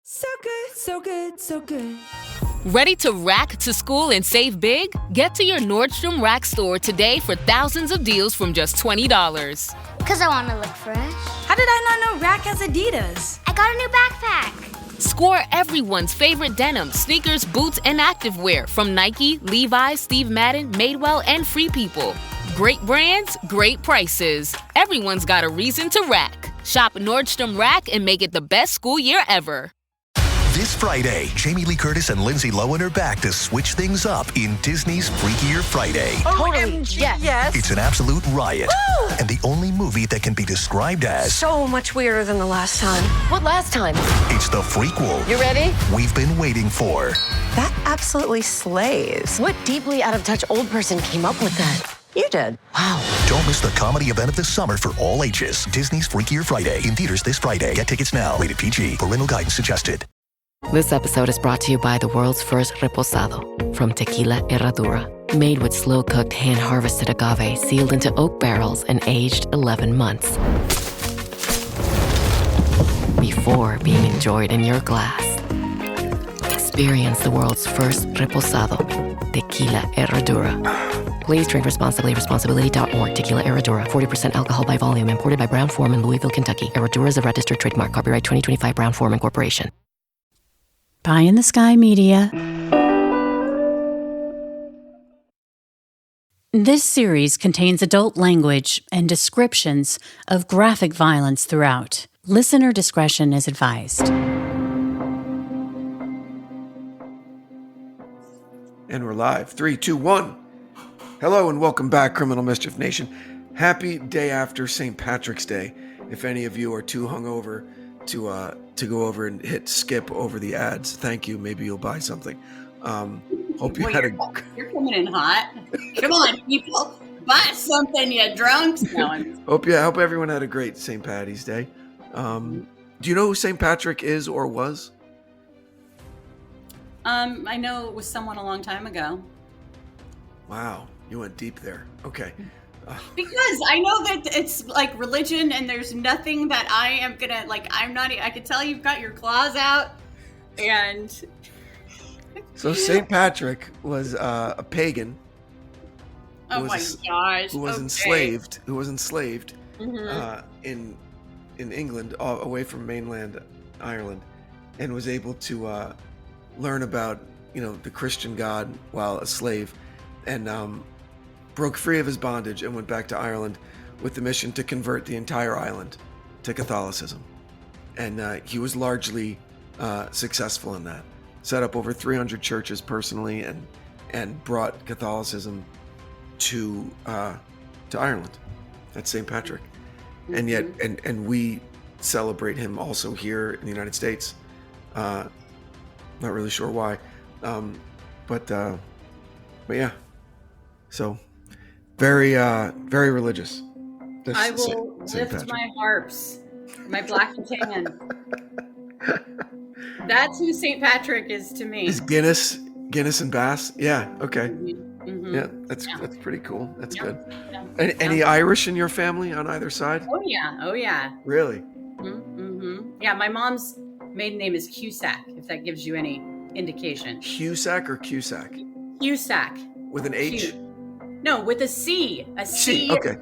So good, so good, so good. Ready to rack to school and save big? Get to your Nordstrom Rack store today for thousands of deals from just $20. Because I want to look fresh. How did I not know Rack has Adidas? I got a new backpack. Score everyone's favorite denim, sneakers, boots, and activewear from Nike, Levi's, Steve Madden, Madewell, and Free People. Great brands, great prices. Everyone's got a reason to rack. Shop Nordstrom Rack and make it the best school year ever. This Friday, Jamie Lee Curtis and Lindsay Lohan are back to switch things up in Disney's Freakier Friday. Totally, yes. It's an absolute riot, and the only movie that can be described as So much weirder than the last time. What last time? it's the frequel You ready? we've been waiting for. That absolutely slays. What deeply out of touch old person came up with that? You did. Wow. Don't miss the comedy event of the summer for all ages. Disney's Freakier Friday, in theaters this Friday. Get tickets now. Rated PG. Parental guidance suggested. This episode is brought to you by the world's first reposado from Tequila Herradura. Made with slow-cooked, hand-harvested agave sealed into oak barrels and aged 11 months. Before being enjoyed in your glass. Experience the world's first reposado. Tequila Herradura. Please drink responsibly. Responsibility.org. Tequila Herradura. 40% alcohol by volume. Imported by Brown-Forman, Louisville, Kentucky. Herradura is a registered trademark. Copyright 2025 Brown-Forman Corporation. Pie in the Sky Media. This series contains adult language and descriptions of graphic violence throughout. Listener discretion is advised. And we're live. 3, 2, 1. Hello and welcome back, Criminal Mischief Nation. Happy day after St. Patrick's Day. If any of you are too hungover to go over and hit skip over the ads, thank you. Maybe you'll buy something. Hope you had You're coming in hot. Come on, people, buy something, you drunks. No, hope everyone had a great St. Patty's Day. Do you know who St. Patrick is or was? I know it was someone a long time ago. Wow, you went deep there. Okay. Because I know that it's like religion and there's nothing that I am gonna I could tell you've got your claws out and So St. Patrick was a pagan. Oh my gosh. Who was enslaved in England, away from mainland Ireland, and was able to learn about the Christian God while a slave, and broke free of his bondage and went back to Ireland with the mission to convert the entire island to Catholicism. And he was largely successful in that. Set up over 300 churches personally and brought Catholicism to Ireland. That's St. Patrick. Mm-hmm. And yet, and we celebrate him also here in the United States. Not really sure why. But yeah. So very religious. I will lift my harps, my black and tan. That's who St. Patrick is to me. Is Guinness and Bass? Yeah. Okay. Mm-hmm. Yeah, that's pretty cool. That's good. Yeah. Any Irish in your family on either side? Oh yeah. Really? Mm-hmm. Yeah, my mom's maiden name is Cusack, if that gives you any indication. Cusack or Cusack? Cusack. With an H? No, with a C. A C. Okay.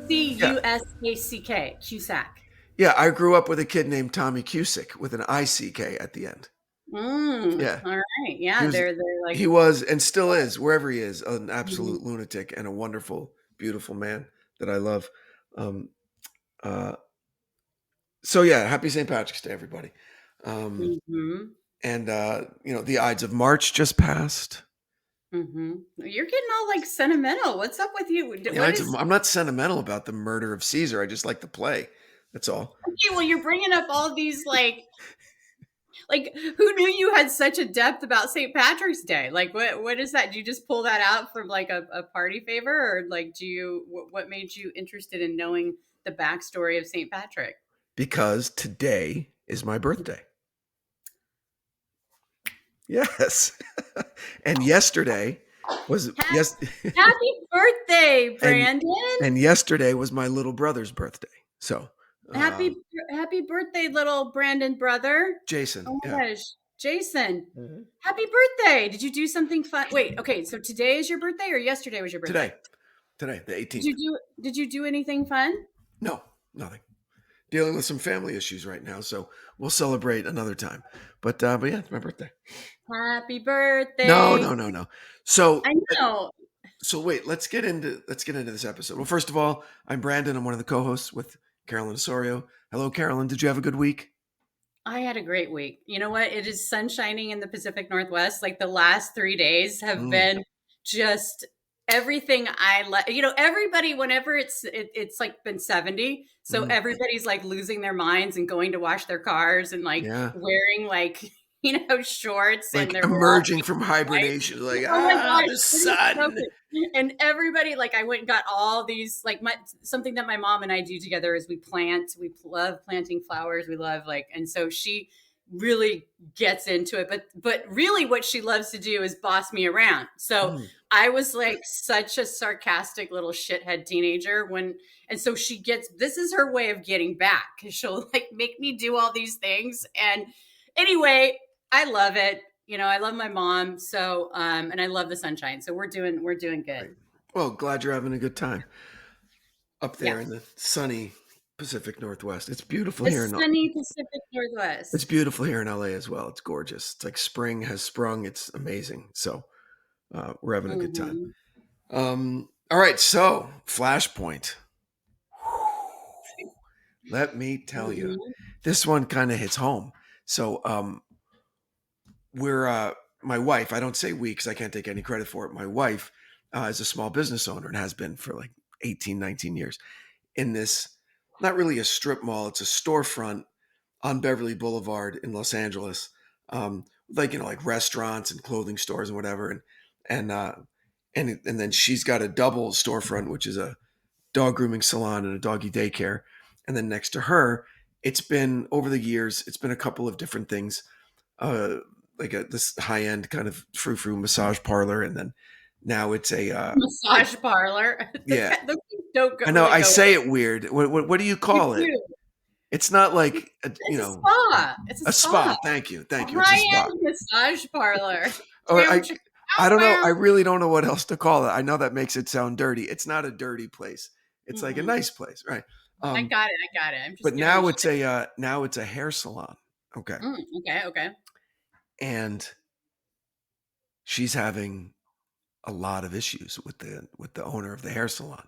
C-U-S-A-C-K. Cusack. Yeah, I grew up with a kid named Tommy Cusick with an I-C-K at the end. Yeah. All right. Yeah, they're like... He was, and still is, wherever he is, an absolute lunatic and a wonderful, beautiful man that I love. So yeah, happy St. Patrick's Day, everybody. And, the Ides of March just passed. Mm-hmm. You're getting all like sentimental. What's up with you? I'm not sentimental about the murder of Caesar. I just like the play. That's all. Okay, well, you're bringing up all these like who knew you had such a depth about St. Patrick's Day? Like, what is that? Do you just pull that out from like a party favor, or like what made you interested in knowing the backstory of St. Patrick? Because today is my birthday. Yes. And yesterday was Happy birthday, Brandon. And yesterday was my little brother's birthday. So Happy birthday, little Brandon brother. Jason. Oh my Yeah. gosh. Jason. Mhm. Happy birthday. Did you do something fun? Wait, okay, so today is your birthday or yesterday was your birthday? Today, the 18th. Did you do anything fun? No, nothing. Dealing with some family issues right now, so we'll celebrate another time. But yeah, it's my birthday. Happy birthday. No. So I know. So wait, let's get into this episode. Well, first of all, I'm Brandon. I'm one of the co-hosts with Carolyn Osorio. Hello, Carolyn. Did you have a good week? I had a great week. You know what? It is sun shining in the Pacific Northwest. Like the last 3 days have been just everything I like. You know, everybody, whenever it's like been 70. So everybody's like losing their minds and going to wash their cars and like wearing like, shorts Like and they're emerging from hibernation. Like, oh my gosh, the sun. And everybody, like, I went and got all these, like, something that my mom and I do together is we love planting flowers. We love, like, and so she really gets into it. But really what she loves to do is boss me around. So I was like such a sarcastic little shithead teenager and so this is her way of getting back because she'll like make me do all these things. And anyway, I love it. I love my mom. So, and I love the sunshine. So we're doing good. Right. Well, glad you're having a good time up there in the sunny Pacific Northwest. It's beautiful here in sunny Pacific Northwest. It's beautiful here in LA as well. It's gorgeous. It's like spring has sprung. It's amazing. So we're having a good time. All right. So Flashpoint. Let me tell you, this one kind of hits home. So we're my wife, I don't say we because I can't take any credit for it. My wife is a small business owner and has been for like 18, 19 years in this, not really a strip mall. It's a storefront on Beverly Boulevard in Los Angeles. Like restaurants and clothing stores and whatever. And then she's got a double storefront, which is a dog grooming salon and a doggy daycare. And then next to her, it's been over the years, it's been a couple of different things. Like this high-end kind of frou-frou massage parlor, and then now it's a massage parlor. Yeah, don't go, I know. really I say it weird. What do you call it? It's not like a spa. It's a spa. Thank you. It's a high-end massage parlor. I don't know. I really don't know what else to call it. I know that makes it sound dirty. It's not a dirty place. It's like a nice place, right? I got it. I'm just but now it's a hair salon. Okay. Okay. And she's having a lot of issues with the owner of the hair salon.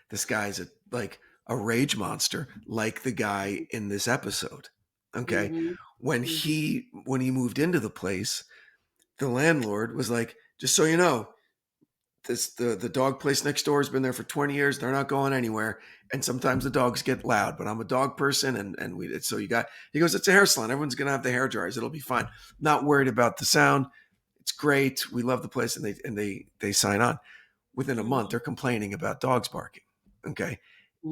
This guy's a rage monster, like the guy in this episode. Okay. When he moved into the place, the landlord was like, just so you know, the dog place next door has been there for 20 years. They're not going anywhere. And sometimes the dogs get loud, but I'm a dog person. And he goes, it's a hair salon. Everyone's going to have the hair dryers. It'll be fine. Not worried about the sound. It's great. We love the place. And they sign on. Within a month, they're complaining about dogs barking. Okay.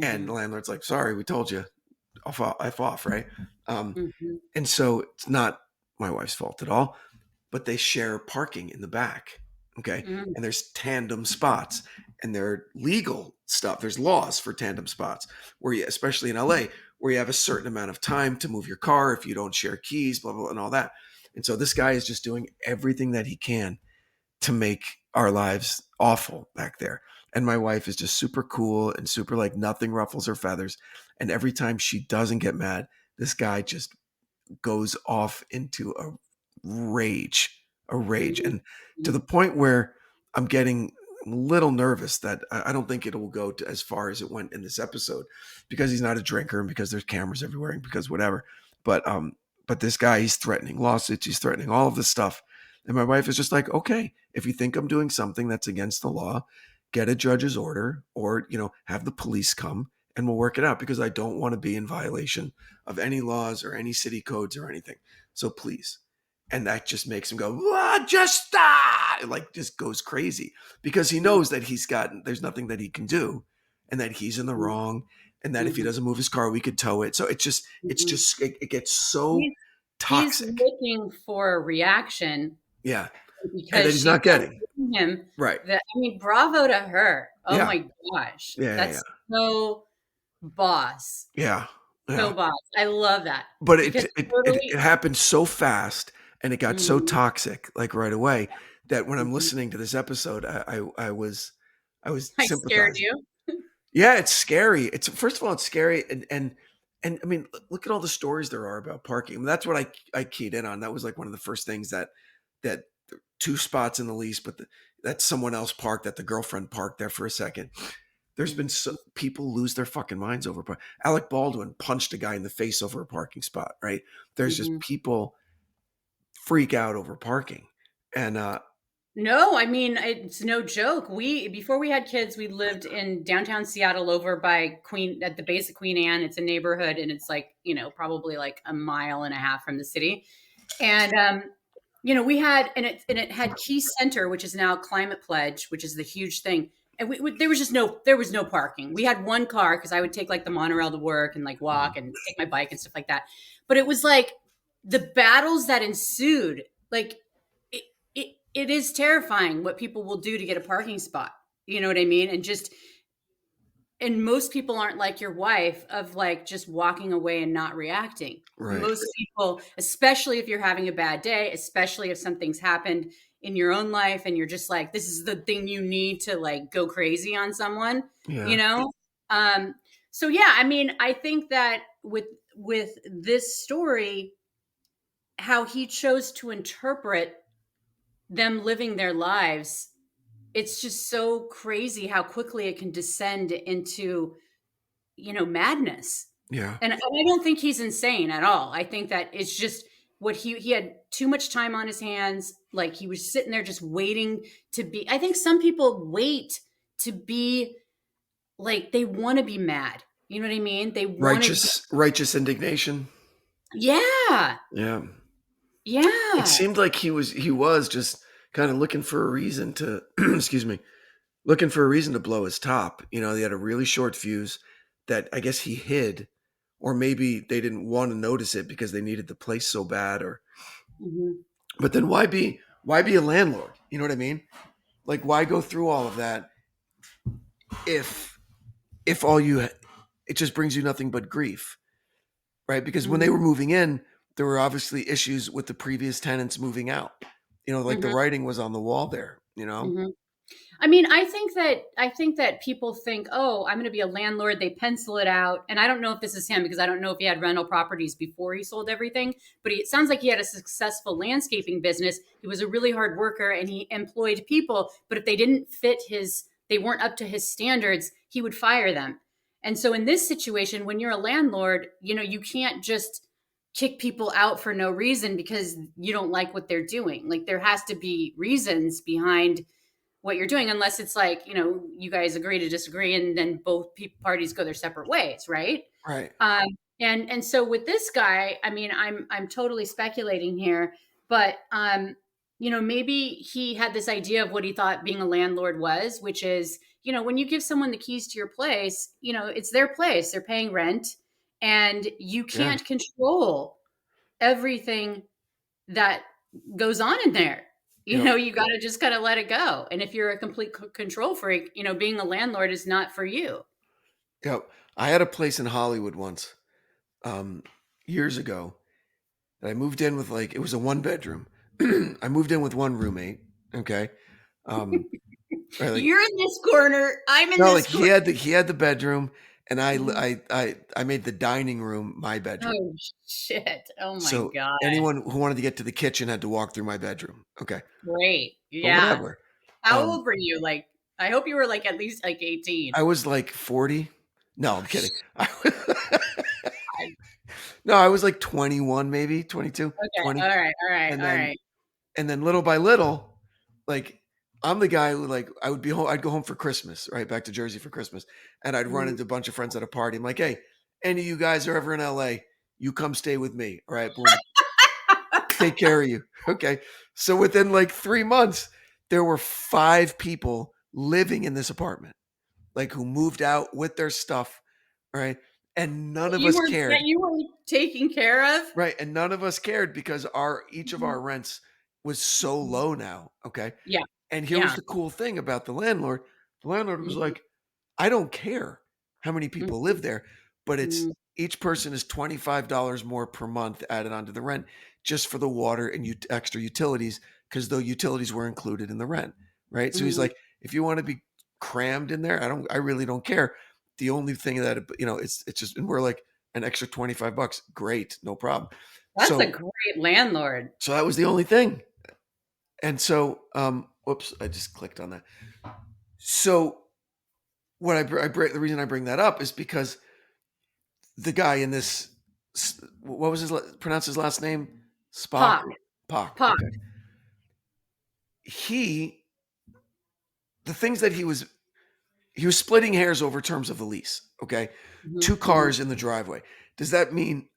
And the landlord's like, sorry, we told you. F off, right? And so it's not my wife's fault at all, but they share parking in the back. Okay. And there's tandem spots and there are legal stuff. There's laws for tandem spots where especially in LA, where you have a certain amount of time to move your car if you don't share keys, blah, blah, blah, and all that. And so this guy is just doing everything that he can to make our lives awful back there. And my wife is just super cool and super like nothing ruffles her feathers. And every time she doesn't get mad, this guy just goes off into a rage. And to the point where I'm getting a little nervous that I don't think it will go to as far as it went in this episode because he's not a drinker and because there's cameras everywhere and because whatever. But this guy, he's threatening lawsuits. He's threatening all of this stuff. And my wife is just like, okay, if you think I'm doing something that's against the law, get a judge's order or, have the police come and we'll work it out because I don't want to be in violation of any laws or any city codes or anything. So please. And that just makes him go, just stop! Like just goes crazy because he knows that there's nothing that he can do and that he's in the wrong and that if he doesn't move his car, we could tow it. So it gets so toxic. He's looking for a reaction. Yeah. Because and that he's not getting him. Right. Bravo to her. Oh my gosh. Yeah. That's so boss. Yeah. Yeah. So boss. I love that But because it totally. happened so fast and it got so Mhm, toxic, like, right away, that when I'm mhm. listening to this episode, I was I scared sympathizing. you. Yeah, it's scary. It's first of all, it's scary, and I mean, look at all the stories there are about parking. I mean, that's what I keyed in on. That was like one of the first things that 2 spots in the lease, but that someone else parked, that the girlfriend parked there for a second. There's been people lose their fucking minds over Alec Baldwin punched a guy in the face over a parking spot, right? There's just Mhm. people freak out over parking. And No, I mean, it's no joke. Before we had kids, we lived in downtown Seattle over by at the base of Queen Anne. It's a neighborhood and it's like, probably like a mile and a half from the city. And we had and it had Key Center, which is now Climate Pledge, which is the huge thing. And there was no parking. We had one car because I would take like the monorail to work and like walk and take my bike and stuff like that. But it was like the battles that ensued, like it is terrifying what people will do to get a parking spot. You know what I mean? And most people aren't like your wife of like just walking away and not reacting. right. Most people, especially if you're having a bad day, especially if something's happened in your own life and you're just like, this is the thing you need to like go crazy on someone, you Yeah. know? Um, so yeah, I mean, I think that with this story, how he chose to interpret them living their lives, it's just so crazy how quickly it can descend into madness. Yeah. And I don't think he's insane at all. I think that it's just what he had too much time on his hands. Like he was sitting there just waiting to be. I think some people wait to be like they want to be mad. You know what I mean? They want to. Righteous indignation. Yeah, Yeah. It yeah. seemed like he was just kind of looking for a reason to excuse me, looking for a reason to blow his top. They had a really short fuse that I guess he hid, or maybe they didn't want to notice it because they needed the place so bad. Or, Mhm. but then why be a landlord? You know what I mean? Like, why go through all of that if it just brings you nothing but grief, right? Because when they Mhm. were moving in, there were obviously issues with the previous tenants moving out. Like the Mhm. writing was on the wall there. Mhm. I mean, I think that people think, "Oh, I'm going to be a landlord." They pencil it out, and I don't know if this is him because I don't know if he had rental properties before he sold everything. But it sounds like he had a successful landscaping business. He was a really hard worker, and he employed people. But if they weren't up to his standards, he would fire them. And so, in this situation, when you're a landlord, you can't just kick people out for no reason because you don't like what they're doing. Like there has to be reasons behind what you're doing, unless it's like you guys agree to disagree and then both parties go their separate ways, right? Right. um and so with this guy, I mean, I'm totally speculating here, but maybe he had this idea of what he thought being a landlord was, which is when you give someone the keys to your place, it's their place, they're paying rent, and you Yeah. can't control everything that goes on in there. Yep. You got to just kind of let it go. And if you're a complete control freak, being a landlord is not for you. Yep. I had a place in Hollywood once, years ago, that I moved in with. Like, it was a 1 bedroom. I moved in with one roommate. Okay. Um, right, like, You're in this corner. I'm in no, this like corner. he had the bedroom, and Mhm. I made the dining room my bedroom. Oh, shit. Oh, my So God. anyone who wanted to get to the kitchen had to walk through my bedroom. Okay. Great. But Yeah. whatever. How Um, old were you? Like, I hope you were like at least like 18. I was like 40. No, I'm kidding. I- No, I was like 21, maybe 22, Okay. 20. All right. All right. And All then right. little by little, like, I'm the guy who, like, I would be home. I'd go home for Christmas, right back to Jersey for Christmas, and I'd run Mhm. into a bunch of friends at a party. I'm like, hey, any of you guys are ever in LA, you come stay with me. All right, boom, take care of you. Okay. So within like 3 months, there were 5 people living in this apartment, like, who moved out with their stuff, right? And none of us That cared. you were taken care of. Right, and none of us cared because each of our rents was so Mhm. low now, okay? Yeah. And here was Yeah. the cool thing about the landlord. The landlord was Mhm. like, "I don't care how many people live Mhm. there, but it's Mhm. each person is $25 more per month added onto the rent just for the water and extra utilities, because the utilities were included in the rent, right? So he's like, if you want to be crammed in there, I really don't care. The only thing that, it's just, and we're like, an extra $25, great, no problem. That's So a great landlord. so that was the only thing. And so, whoops, I just clicked on that. So what the reason I bring that up is because the guy in this, what was pronounce his last name? Spock? Pock. Pock. Okay. The things that he was splitting hairs over terms of the lease. Okay. 2 cars in the driveway. Does that mean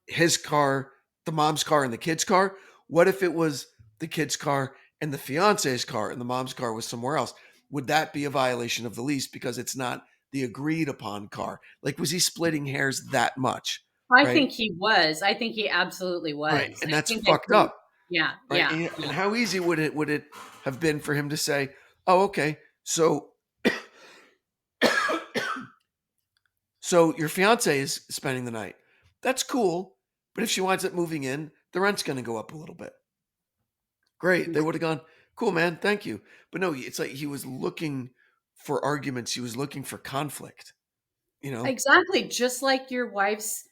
his car, the mom's car, and the kid's car? What if it was the kid's car and the fiance's car and the mom's car was somewhere else? Would that be a violation of the lease because it's not the agreed upon car? Like, was he splitting hairs that much? I think he was. I think he absolutely was. Right. And that's fucked up. Yeah. Right? Yeah. And how easy would it have been for him to say, oh, okay, so so your fiance is spending the night. That's cool. But if she winds up moving in, the rent's going to go up a little bit. Great. They would have gone, cool, man. Thank you. But no, it's like he was looking for arguments. He was looking for conflict, Exactly. Just like your wife's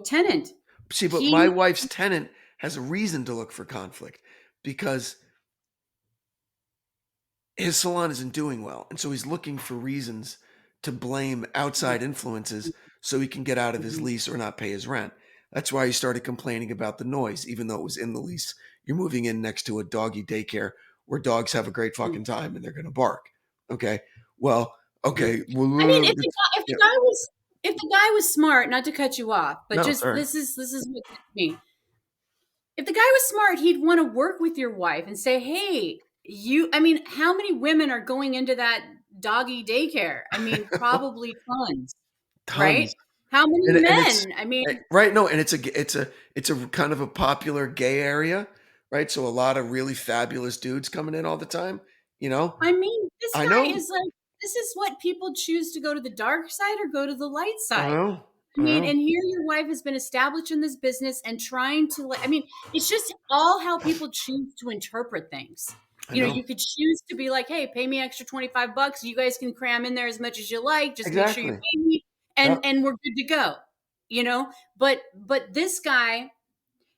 tenant. See, but my wife's tenant has a reason to look for conflict because his salon isn't doing well. And so he's looking for reasons to blame outside influences so he can get out of his lease or not pay his rent. That's why he started complaining about the noise, even though it was in the lease. You're moving in next to a doggy daycare where dogs have a great fucking time and they're going to bark. Okay. Well, okay. I mean, if the guy was smart, not to cut you off, but this is what gets me. If the guy was smart, he'd want to work with your wife and say, hey, how many women are going into that doggy daycare? I mean, probably tons. Right? How many men? Right. No. And it's a kind of a popular gay area, right? So a lot of really fabulous dudes coming in all the time, I mean, this guy is like, this is what people choose to go to the dark side or go to the light side. I mean, and here your wife has been established in this business and trying to, it's just all how people choose to interpret things. You could choose to be like, hey, pay me extra $25. You guys can cram in there as much as you like. Just make sure you pay me and we're good to go, but this guy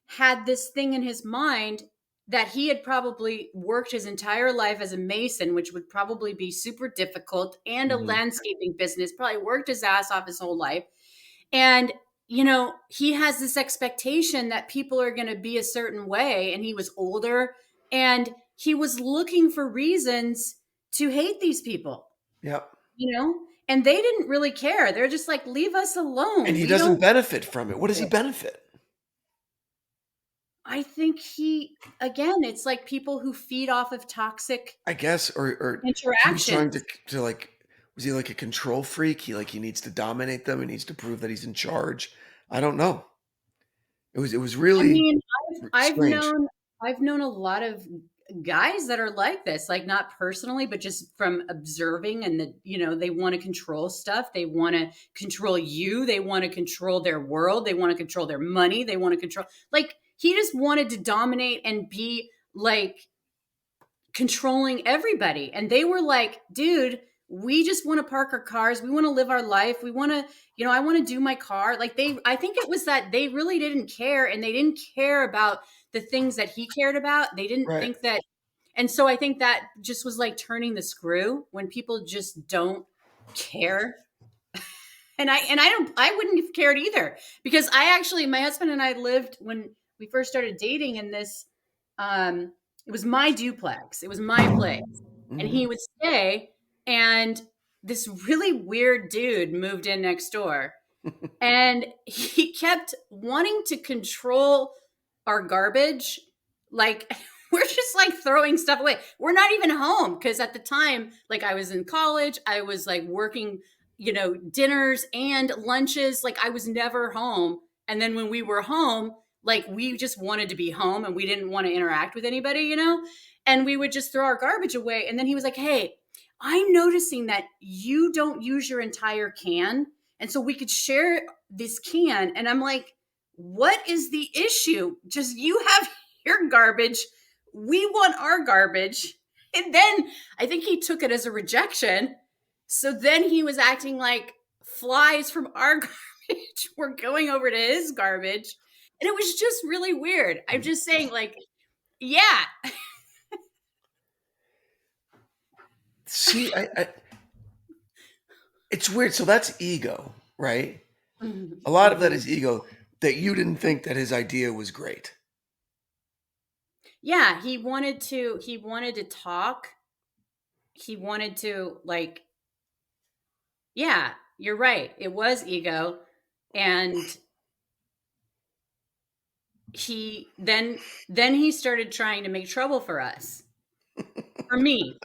had this thing in his mind that he had probably worked his entire life as a mason, which would probably be super difficult, and a landscaping business, probably worked his ass off his whole life. And, he has this expectation that people are going to be a certain way. And he was older and he was looking for reasons to hate these people. Yep. And they didn't really care. They're just like, leave us alone. And he doesn't benefit from it. What does he benefit? I think it's like people who feed off of toxic, I guess, or interactions. He was trying to was he like a control freak? He needs to dominate them. He needs to prove that he's in charge. I don't know. It was really. I mean, I've known a lot of guys that are like this, like not personally, but just from observing, and they want to control stuff. They want to control you. They want to control their world. They want to control their money. They want to control, he just wanted to dominate and be like controlling everybody. And they were like, dude, we just want to park our cars. We want to live our life. We want to, I want to do my car. I think it was that they really didn't care, and they didn't care about the things that he cared about. They didn't think that. And so I think that just was like turning the screw when people just don't care. And I wouldn't have cared either, because my husband and I lived, when we first started dating in this, it was my duplex. It was my place. And he would stay, and this really weird dude moved in next door, and he kept wanting to control our garbage. We're just throwing stuff away. We're not even home, because at the time, I was in college, I was working, dinners and lunches. I was never home. And then when we were home, we just wanted to be home, and we didn't want to interact with anybody, and we would just throw our garbage away. And then he was like, hey, I'm noticing that you don't use your entire can. And so we could share this can. And I'm like, what is the issue? Just you have your garbage. We want our garbage. And then I think he took it as a rejection. So then he was acting like flies from our garbage were going over to his garbage. And it was just really weird. I'm just saying, like, yeah. See, it's weird. So that's ego, right? A lot of that is ego, that you didn't think that his idea was great. Yeah, he wanted to talk. He wanted to, like, yeah, you're right. It was ego. And then he started trying to make trouble for us. For me.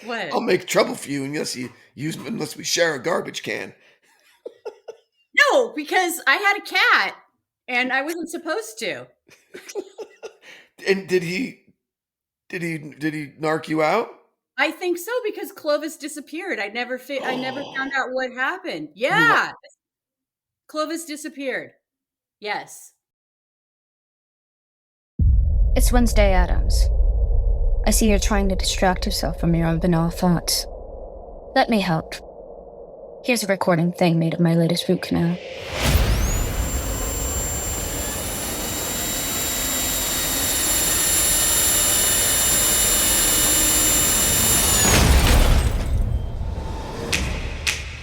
What? I'll make trouble for you unless we share a garbage can. No, because I had a cat and I wasn't supposed to. And did he narc you out? I think so, because Clovis disappeared. I never found out what happened. Yeah. Clovis disappeared. Yes. It's Wednesday, Adams. I see you're trying to distract yourself from your own banal thoughts. Let me help. Here's a recording thing made of my latest root canal.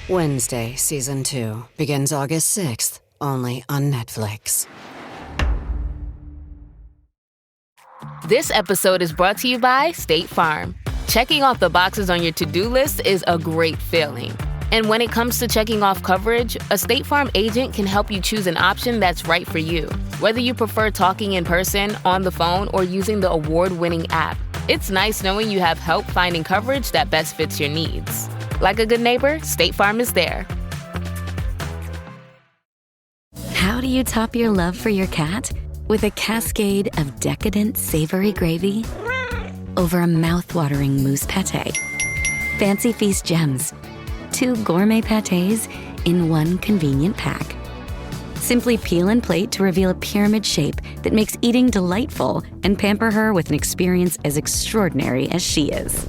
Wednesday, Season 2, begins August 6th, only on Netflix. This episode is brought to you by State Farm. Checking off the boxes on your to-do list is a great feeling. And when it comes to checking off coverage, a State Farm agent can help you choose an option that's right for you. Whether you prefer talking in person, on the phone, or using the award-winning app, it's nice knowing you have help finding coverage that best fits your needs. Like a good neighbor, State Farm is there. How do you top your love for your cat? With a cascade of decadent, savory gravy over a mouth-watering mousse pâté. Fancy Feast gems. 2 gourmet pâtés in one convenient pack. Simply peel and plate to reveal a pyramid shape that makes eating delightful and pamper her with an experience as extraordinary as she is.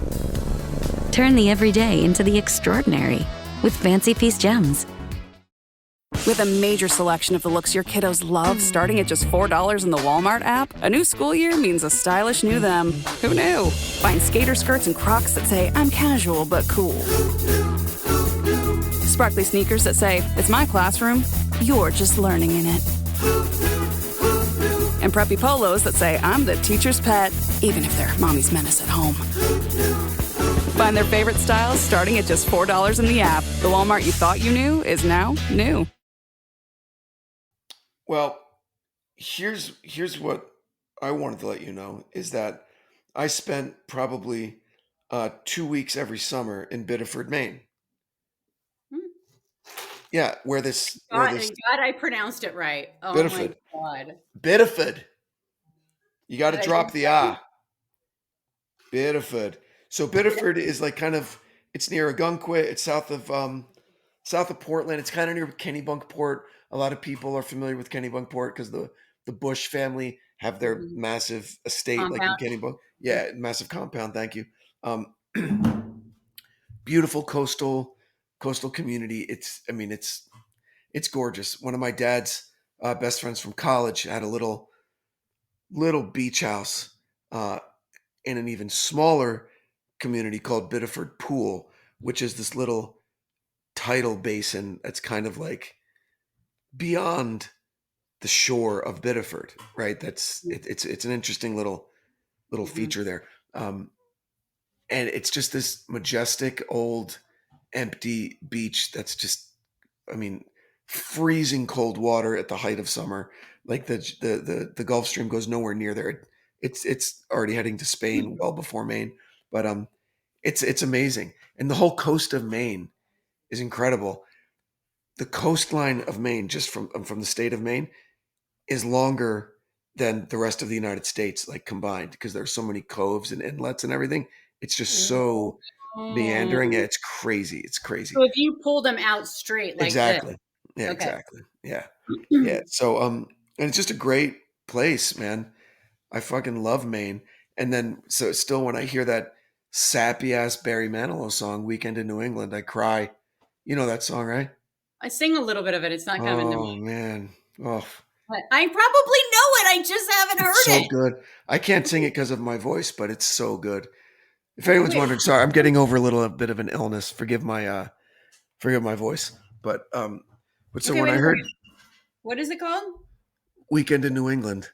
Turn the everyday into the extraordinary with Fancy Feast gems. With a major selection of the looks your kiddos love, starting at just $4 in the Walmart app, a new school year means a stylish new them. Who knew? Find skater skirts and Crocs that say, I'm casual but cool. Sparkly sneakers that say, it's my classroom, you're just learning in it. And preppy polos that say, I'm the teacher's pet, even if they're mommy's menace at home. Find their favorite styles starting at just $4 in the app. The Walmart you thought you knew is now new. Well, here's what I wanted to let you know, is that I spent probably 2 weeks every summer in Biddeford, Maine. Yeah, where this God, I pronounced it right. Oh Biddeford. My God. Biddeford. You got to drop the ah. Biddeford. So Biddeford is like it's near Ogunquit. It's south of Portland. It's kind of near Kennebunkport. A lot of people are familiar with Kennebunkport because the Bush family have their massive estate compound. Like in Kennebunk. Yeah, massive compound. Thank you. Beautiful coastal community. It's gorgeous. One of my dad's best friends from college had a little beach house in an even smaller community called Biddeford Pool, which is this little tidal basin that's kind of like beyond the shore of Biddeford, right? It's an interesting little feature there. And it's just this majestic old empty beach that's just, freezing cold water at the height of summer. Like the Gulf Stream goes nowhere near there. It's already heading to Spain well before Maine, but it's amazing. And the whole coast of Maine is incredible. The coastline of Maine, just from the state of Maine, is longer than the rest of the United States, like combined, because there's so many coves and inlets and everything. It's just so meandering. Yeah, Oh. it's crazy. It's crazy. So if you pull them out straight like this. Exactly. Yeah, Okay. exactly. Yeah. Yeah. So and it's just a great place, man. I fucking love Maine. And then so still when I hear that sappy ass Barry Manilow song, Weekend in New England, I cry. You know that song, right? I sing a little bit of it. It's not coming to Oh me. man. Oh, But I probably know it. I just haven't it's heard so it. good. I can't sing it because of my voice, but it's so good. If anyone's Wait. wondering, sorry, I'm getting over a bit of an illness. Forgive my voice. But so Okay, when wait I a heard second. What is it called? Weekend in New England,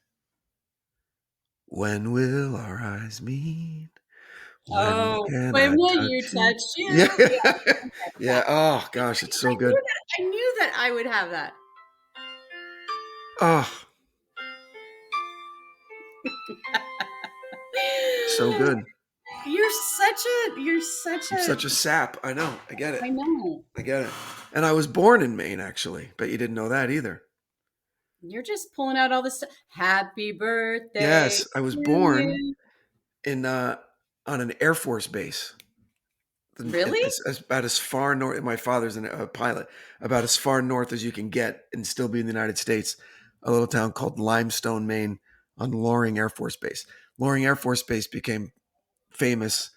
when will our eyes meet? When Oh, can when I will touch you you? touch you? Yeah. Yeah. Yeah. Yeah. Oh gosh, it's so good. I knew that I would have that. Oh, so good. You're such I'm a such a sap. I know. I get it. I know. I get it. And I was born in Maine, actually. Bet you didn't know that either. You're just pulling out all this stuff. Happy birthday Yes, I was to born you. in on an Air Force base. Really? As about as far north. My father's a pilot. About as far north as you can get and still be in the United States. A little town called Limestone, Maine, on Loring Air Force Base. Loring Air Force Base became famous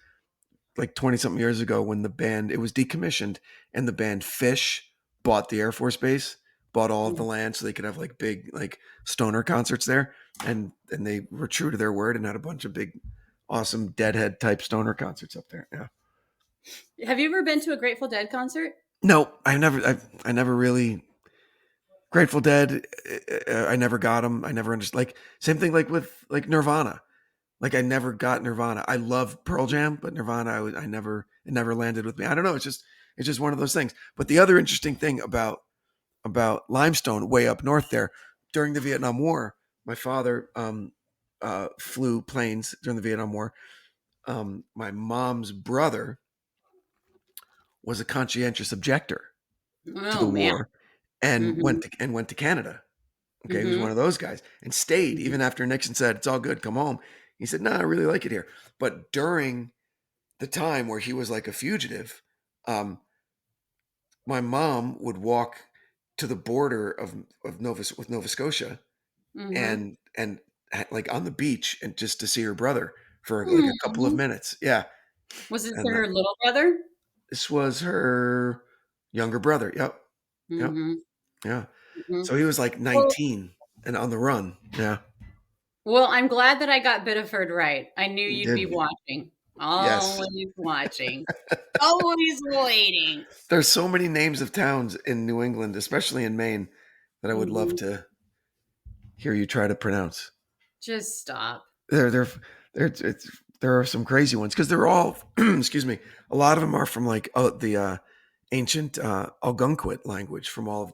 like 20 something years ago when the band, it was decommissioned, and the band Fish bought the Air Force Base, bought all of the land so they could have like big like stoner concerts there, and they were true to their word and had a bunch of big awesome Deadhead type stoner concerts up there. Yeah. Have you ever been to a Grateful Dead concert? No, I never really. Grateful Dead, I never got them. I never understood. Like same thing like with like Nirvana. Like I never got Nirvana. I love Pearl Jam, but Nirvana, it never landed with me. I don't know. It's just one of those things. But the other interesting thing about Limestone, way up north there, during the Vietnam War, my father flew planes during the Vietnam War. My mom's brother was a conscientious objector to the Oh man. war and Mm-hmm. went to Canada. Okay, he was one Mm-hmm. of those guys and stayed even after Nixon said it's all good, come home. He said, "No, I really like it here." But during the time where he was like a fugitive, my mom would walk to the border of Nova Scotia Mm-hmm. and like on the beach and just to see her brother for like a couple of Mm-hmm. minutes. Yeah, Was it and her little brother? this was her younger brother. Yep, yep, Mm-hmm. yeah. Mm-hmm. So he was like Well, 19 and on the run. Yeah, well, I'm glad that I got Biddeford right. I knew you you'd be did. watching. Yes. Always watching. Always waiting. There's so many names of towns in New England, especially in Maine, that I would love Mm-hmm. to hear you try to pronounce. Just stop. There, there, there are some crazy ones because they're all, excuse me, a lot of them are from like the ancient Algonquin language from all of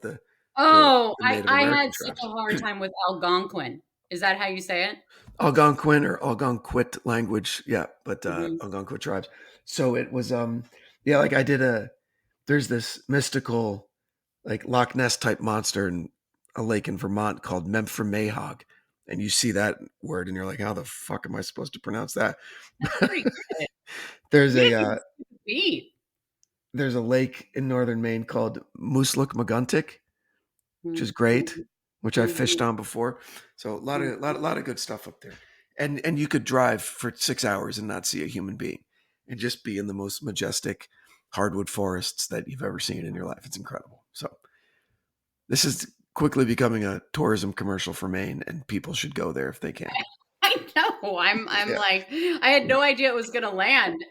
Oh, the Native I American had such a tribes. hard time with Algonquin. Is that how you say it? Algonquin or Algonquit language, yeah, but Mm-hmm. Algonquin tribes. So it was, yeah, like there's this mystical like Loch Ness type monster in a lake in Vermont called Memphremahog. And you see that word and you're like, how the fuck am I supposed to pronounce that? That's pretty good. there's You a didn't even skip a beat. there's a lake in northern Maine called Mooselook Maguntic, which is great, Mm-hmm. which I've fished on before. So a lot of good stuff up there. And you could drive for 6 hours and not see a human being and just be in the most majestic hardwood forests that you've ever seen in your life. It's incredible. So this is quickly becoming a tourism commercial for Maine, and people should go there if they can. I know. I'm Yeah, like, I had no idea it was gonna land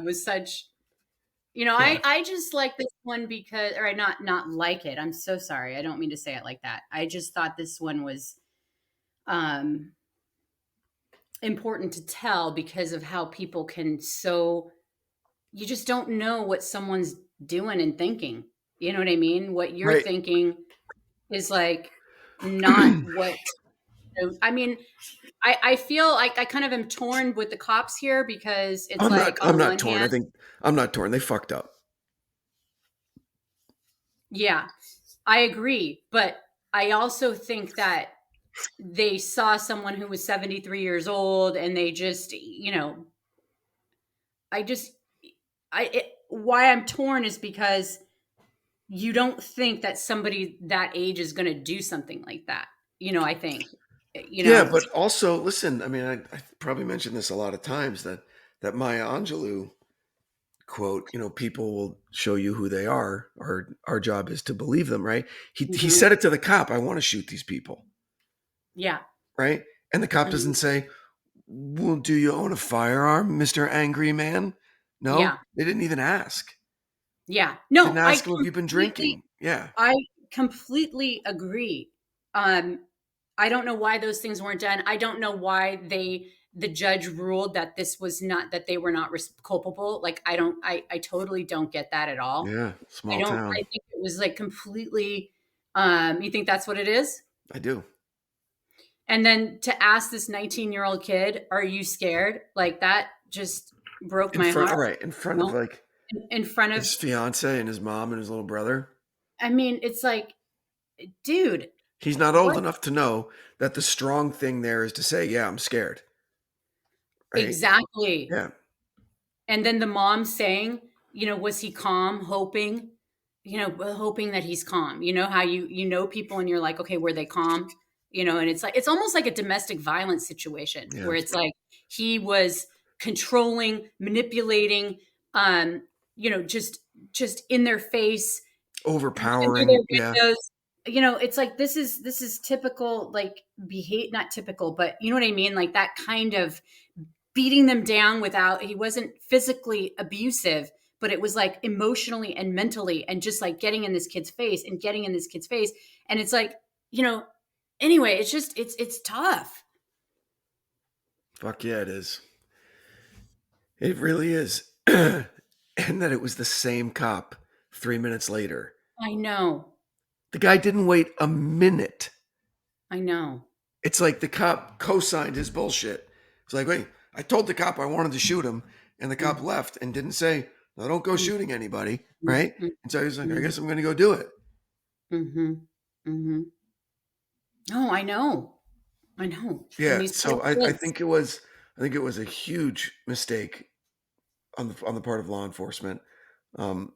with such, yeah. I just like this one because, or I not like it. I'm so sorry. I don't mean to say it like that. I just thought this one was um important to tell because of how people can you just don't know what someone's doing and thinking. You know what I mean? What you're Right. thinking is like not what I mean, I feel like I kind of am torn with the cops here because it's like on I'm the not one torn. hand, I think I'm not torn. They fucked up. yeah, I agree, but I also think that they saw someone who was 73 years old and they just, I just why I'm torn is because you don't think that somebody that age is going to do something like that. I think, Yeah, but also listen. I mean, I probably mentioned this a lot of times that Maya Angelou quote. People will show you who they are. Our job is to believe them, right? He said it to the cop. I want to shoot these people. Yeah. Right. And the cop doesn't say, "Well, do you own a firearm, Mr. Angry Man?" No, Yeah. they didn't even ask. Yeah. No, Didn't ask him if you've been drinking. Yeah. I completely agree. I don't know why those things weren't done. I don't know why the judge ruled that this was not, that they were not culpable. Like, I totally don't get that at all. Yeah. Small town. I think it was like completely, you think that's what it is? I do. And then to ask this 19-year-old kid, are you scared? Like, that just broke my heart. Right. In front of like, in front of his fiance and his mom and his little brother. I mean, it's like, dude. He's not old enough to know that the strong thing there is to say, yeah, I'm scared. Right? Exactly. Yeah. And then the mom saying, was he calm, hoping that he's calm. You know how you people and you're like, okay, were they calm? And it's like, it's almost like a domestic violence situation where it's like he was controlling, manipulating, just in their face, overpowering. Yeah. It's like, this is typical, like, not typical, but you know what I mean? Like that kind of beating them down he wasn't physically abusive, but it was like emotionally and mentally, and just like getting in this kid's face. And it's like, anyway, it's just, it's tough. Fuck yeah, it is. It really is. And that it was the same cop 3 minutes later. I know. The guy didn't wait a minute. I know. It's like the cop co-signed his bullshit. It's like, wait, I told the cop I wanted to shoot him, and the cop left and didn't say, no, don't go shooting anybody, right? And so he was like, I guess I'm going to go do it. Mm-hmm. Mm-hmm. Oh, I know. Yeah. So I think it was a huge mistake on the part of law enforcement. But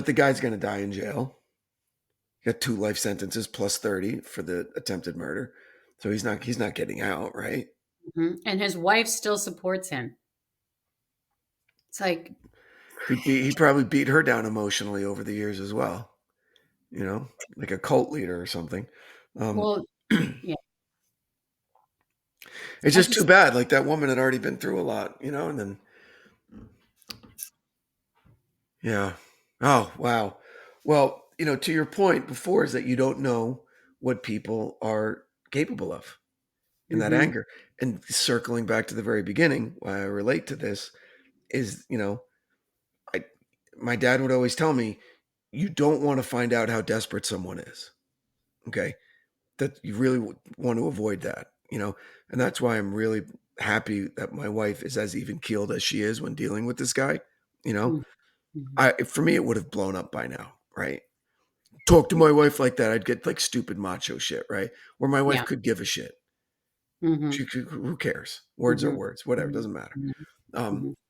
the guy's going to die in jail. He got 2 life sentences plus 30 for the attempted murder. So he's not getting out, right? Mm-hmm. And his wife still supports him. It's like he probably beat her down emotionally over the years as well. Like a cult leader or something. Yeah. It's just too bad. Like, that woman had already been through a lot, and then, yeah. Oh, wow. Well, to your point before, is that you don't know what people are capable of in that anger. And circling back to the very beginning, why I relate to this is, my dad would always tell me, you don't want to find out how desperate someone is. Okay. That you really want to avoid that, and that's why I'm really happy that my wife is as even keeled as she is when dealing with this guy. For me, it would have blown up by now. Right. Talk to my wife like that, I'd get like stupid macho shit, right? Where my wife could give a shit. Mm-hmm. Who cares? Words are words, whatever, doesn't matter.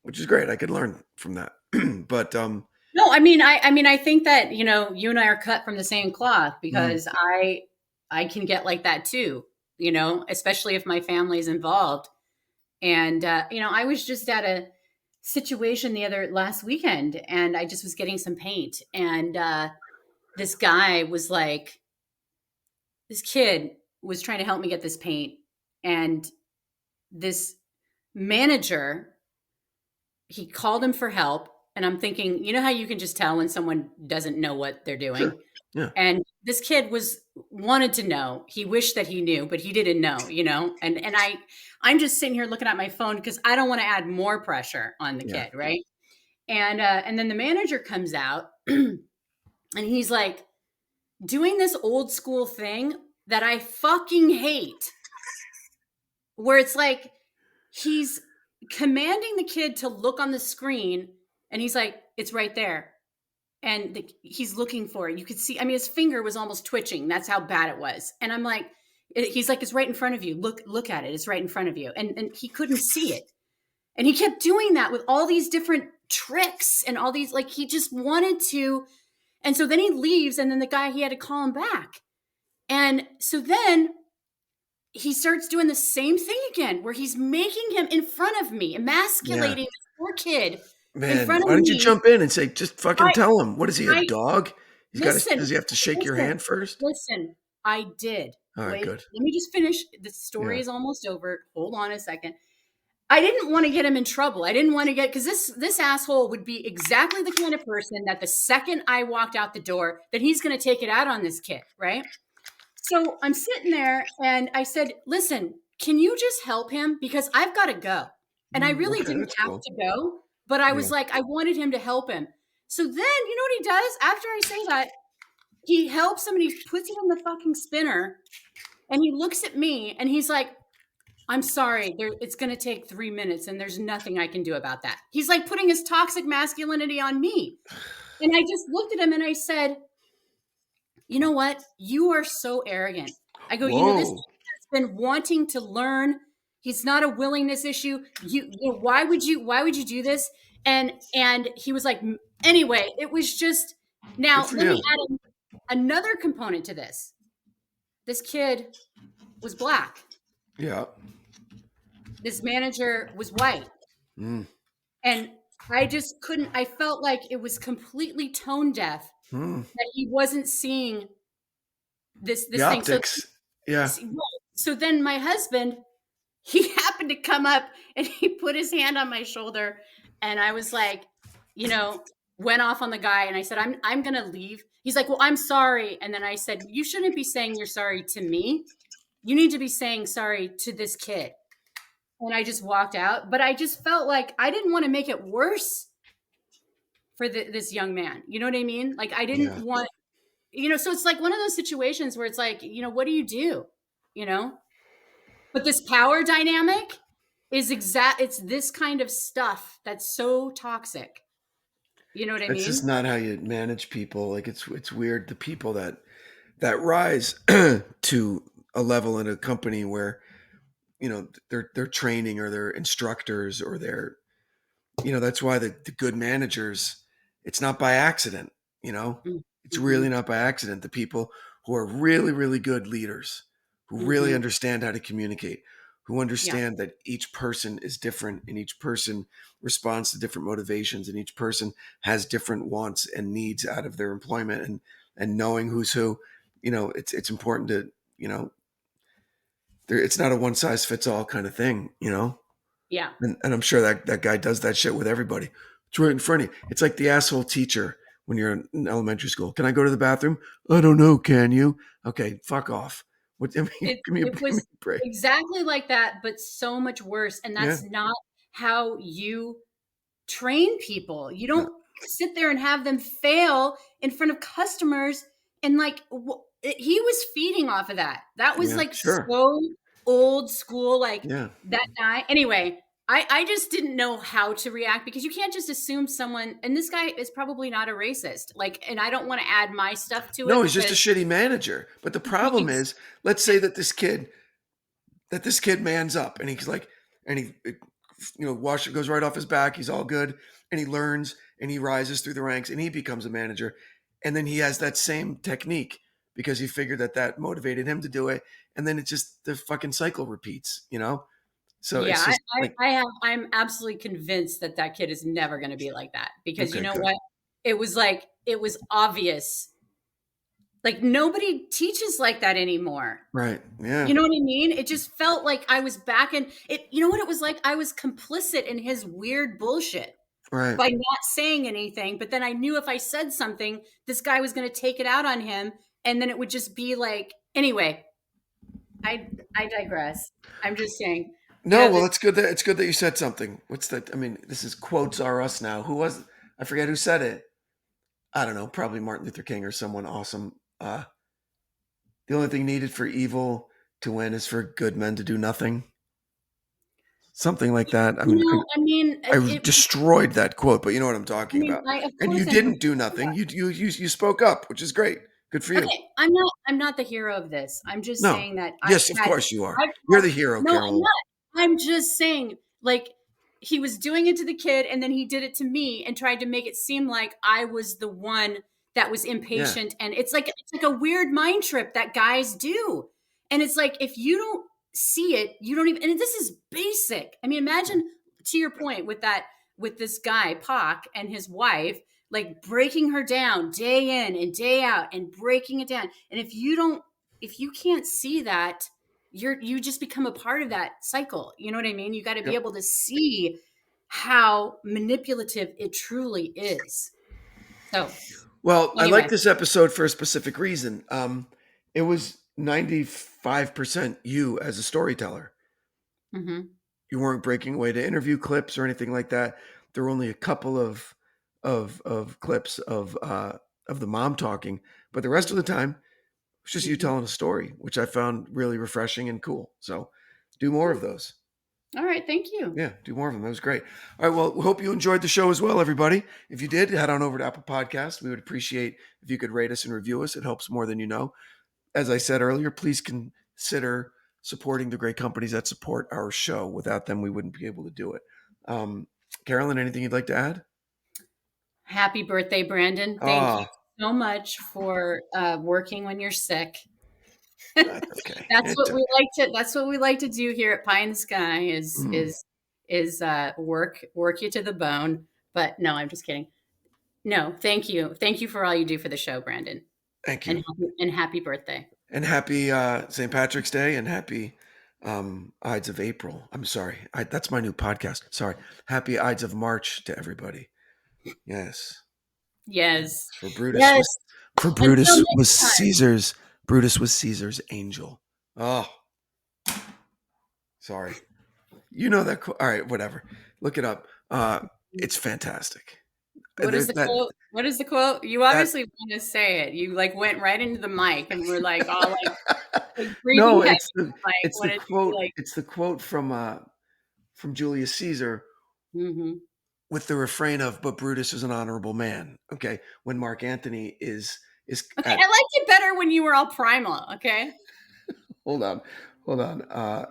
Which is great. I could learn from that. But no, I mean, I think that, you and I are cut from the same cloth, because I can get like that too, especially if my family is involved. And, I was just at a situation last weekend, and I just was getting some paint, and this kid was trying to help me get this paint, and this manager, he called him for help. And I'm thinking, how you can just tell when someone doesn't know what they're doing. Sure. Yeah. And this kid wanted to know. He wished that he knew, but he didn't know, and I'm just sitting here looking at my phone because I don't want to add more pressure on the kid. Right. And then the manager comes out and he's like doing this old school thing that I fucking hate, where it's like, he's commanding the kid to look on the screen, and he's like, it's right there. And he's looking for it. You could see, his finger was almost twitching. That's how bad it was. And I'm like, he's like, it's right in front of you. Look at it. It's right in front of you. And he couldn't see it. And he kept doing that with all these different tricks and all these, like, he just wanted to. And so then he leaves, and then the guy, he had to call him back. And so then he starts doing the same thing again, where he's making him in front of me, emasculating this poor kid in front of me. Why don't you jump in and say, just fucking tell him. What is he, a dog? Does he have to shake your hand first? Listen, I did. All right, good. Let me just finish. The story is almost over. Hold on a second. I didn't want to get him in trouble. I didn't want to get, because this asshole would be exactly the kind of person that the second I walked out the door, that he's going to take it out on this kid, right? So I'm sitting there and I said, listen, can you just help him? Because I've got to go. And I really didn't have to go, but I was like, I wanted him to help him. So then, you know what he does? After I say that, he helps him and he puts it in the fucking spinner and he looks at me and he's like, I'm sorry, it's going to take 3 minutes and there's nothing I can do about that. He's like putting his toxic masculinity on me. And I just looked at him and I said, you know what? You are so arrogant. I go, you know, this kid has been wanting to learn. He's not a willingness issue. You know, why would you do this? And he was like, anyway, it was just, now let me add another component to this. This kid was black. Yeah. This manager was white. And I just couldn't, I felt like it was completely tone deaf that he wasn't seeing this thing. Optics. So then my husband, he happened to come up and he put his hand on my shoulder and I was like, you know, went off on the guy and I said, I'm going to leave. He's like, well, I'm sorry. And then I said, you shouldn't be saying you're sorry to me. You need to be saying sorry to this kid. And I just walked out, but I just felt like I didn't want to make it worse for this young man. You know what I mean? Like I didn't want, you know, so it's like one of those situations where it's like, you know, what do? You know, but this power dynamic is it's this kind of stuff that's so toxic. You know what I mean? It's just not how you manage people. Like it's weird. The people that rise to a level in a company where, you know, they're training or they're instructors or they're, you know, that's why the good managers, it's not by accident, you know, it's really not by accident. The people who are really, really good leaders, who really understand how to communicate, who understand that each person is different and each person responds to different motivations and each person has different wants and needs out of their employment and knowing who's who, you know, it's important to, you know, it's not a one size fits all kind of thing, you know? Yeah. And I'm sure that guy does that shit with everybody. It's right in front of you. It's like the asshole teacher when you're in elementary school. Can I go to the bathroom? I don't know. Can you? Okay, fuck off. Give me a break. Exactly like that, but so much worse. And that's not how you train people. You don't sit there and have them fail in front of customers. And like, he was feeding off of that. That was so old school, like that guy. Anyway, I just didn't know how to react because you can't just assume someone, and this guy is probably not a racist. Like, and I don't want to add my stuff to it. No, he's just a shitty manager. But the problem is, let's say that this kid mans up and he's like, and he, you know, goes right off his back. He's all good. And he learns and he rises through the ranks and he becomes a manager. And then he has that same technique because he figured that motivated him to do it. And then it's just the fucking cycle repeats, you know? So yeah, it's just I'm absolutely convinced that kid is never going to be like that because you know what? It was obvious. Like nobody teaches like that anymore. Right. Yeah. You know what I mean? It just felt like I was back in it. You know what it was like? I was complicit in his weird bullshit. Right. By not saying anything. But then I knew if I said something, this guy was going to take it out on him. And then it would just be like, anyway, I digress. I'm just saying. No, well, it's good that you said something. What's that? I mean, this is quotes are us now. Who was it? I forget who said it. I don't know, probably Martin Luther King or someone awesome. The only thing needed for evil to win is for good men to do nothing. Something like that. I destroyed that quote, but you know what I'm talking about. And you didn't do nothing. You spoke up, which is great. Good for you. Okay, I'm not the hero of this. I'm just saying that. Yes, of course you are. You're the hero, Carol. I'm not. I'm just saying, like, he was doing it to the kid, and then he did it to me and tried to make it seem like I was the one that was impatient. And it's like a weird mind trip that guys do. And it's like, if you don't see it, you don't even, and this is basic. I mean, imagine, to your point, with this guy, Pac, and his wife, like breaking her down day in and day out and breaking it down. And if you can't see that, you just become a part of that cycle. You know what I mean? You got to be able to see how manipulative it truly is. So, well, anyway. I like this episode for a specific reason. It was 95% you as a storyteller. Mm-hmm. You weren't breaking away to interview clips or anything like that. There were only a couple of clips of the mom talking, but the rest of the time it's just you telling a story, which I found really refreshing and cool. So do more of those. All right. Thank you. Yeah, do more of them. That was great. All right. Well, we hope you enjoyed the show as well, everybody. If you did, head on over to Apple Podcasts. We would appreciate if you could rate us and review us. It helps more than you know. As I said earlier, please consider supporting the great companies that support our show. Without them, we wouldn't be able to do it. Carolyn, anything you'd like to add? Happy birthday, Branden. Thank you so much for working when you're sick. That's okay. That's what we like to do here at Pie in the Sky is work you to the bone. But no, I'm just kidding. No, thank you. Thank you for all you do for the show, Branden. Thank you. And happy birthday. And happy St. Patrick's Day and happy Ides of April. I'm sorry. That's my new podcast. Sorry. Happy Ides of March to everybody. Yes. Yes. For Brutus. Yes. For Brutus was Caesar's. Brutus was Caesar's angel. Oh. Sorry. You know that. All right. Whatever. Look it up. It's fantastic. What is the quote? What is the quote? You obviously want to say it. You like went right into the mic and we're like all like no, it's the quote. It's the quote from Julius Caesar with the refrain of, "But Brutus is an honorable man." Okay, when Mark Antony is. Okay, I liked it better when you were all primal. Okay. Hold on. I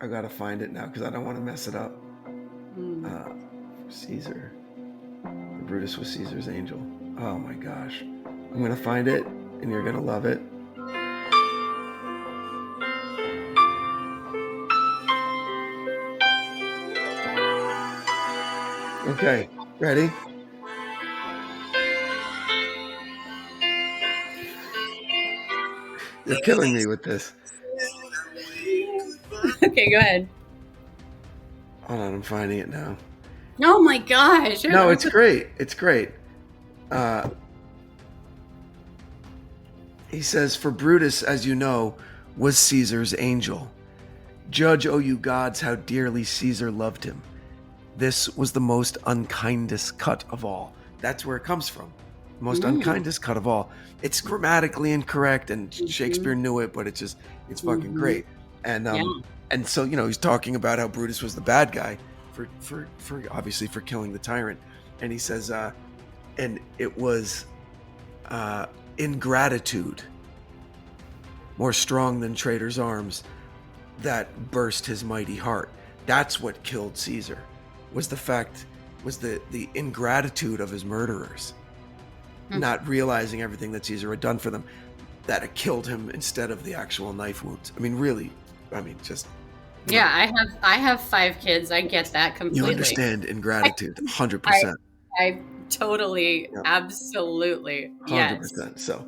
gotta find it now because I don't want to mess it up. Caesar. Brutus was Caesar's angel. Oh my gosh. I'm going to find it and you're going to love it. Okay, ready? You're killing me with this. Okay, go ahead. Hold on, I'm finding it now. Oh my gosh. No, it's great. It's great. He says, "For Brutus, as you know, was Caesar's angel. Judge, O you gods, how dearly Caesar loved him. This was the most unkindest cut of all." That's where it comes from. Most unkindest cut of all. It's grammatically incorrect, and Shakespeare knew it, but it's fucking great. And and so, you know, he's talking about how Brutus was the bad guy for obviously for killing the tyrant. And he says, and it was ingratitude, more strong than traitor's arms, that burst his mighty heart. That's what killed Caesar, was the ingratitude of his murderers, not realizing everything that Caesar had done for them, that it killed him instead of the actual knife wounds. I mean, really, just... Yeah, I have 5 kids. I get that completely. You understand ingratitude, 100%. I totally, absolutely, 100%. Yes. So,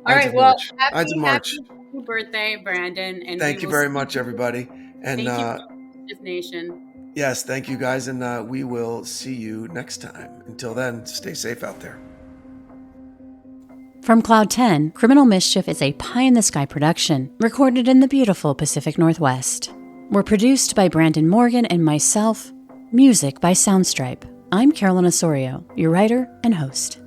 all right, well, Ides of March. Happy birthday, Branden. And thank you very much, everybody. And thank you, Nation. Yes, thank you, guys, and we will see you next time. Until then, stay safe out there. From Cloud 10, Criminal Mischief is a Pie in the Sky production, recorded in the beautiful Pacific Northwest. We're produced by Branden Morgan and myself. Music by Soundstripe. I'm Carolyn Osorio, your writer and host.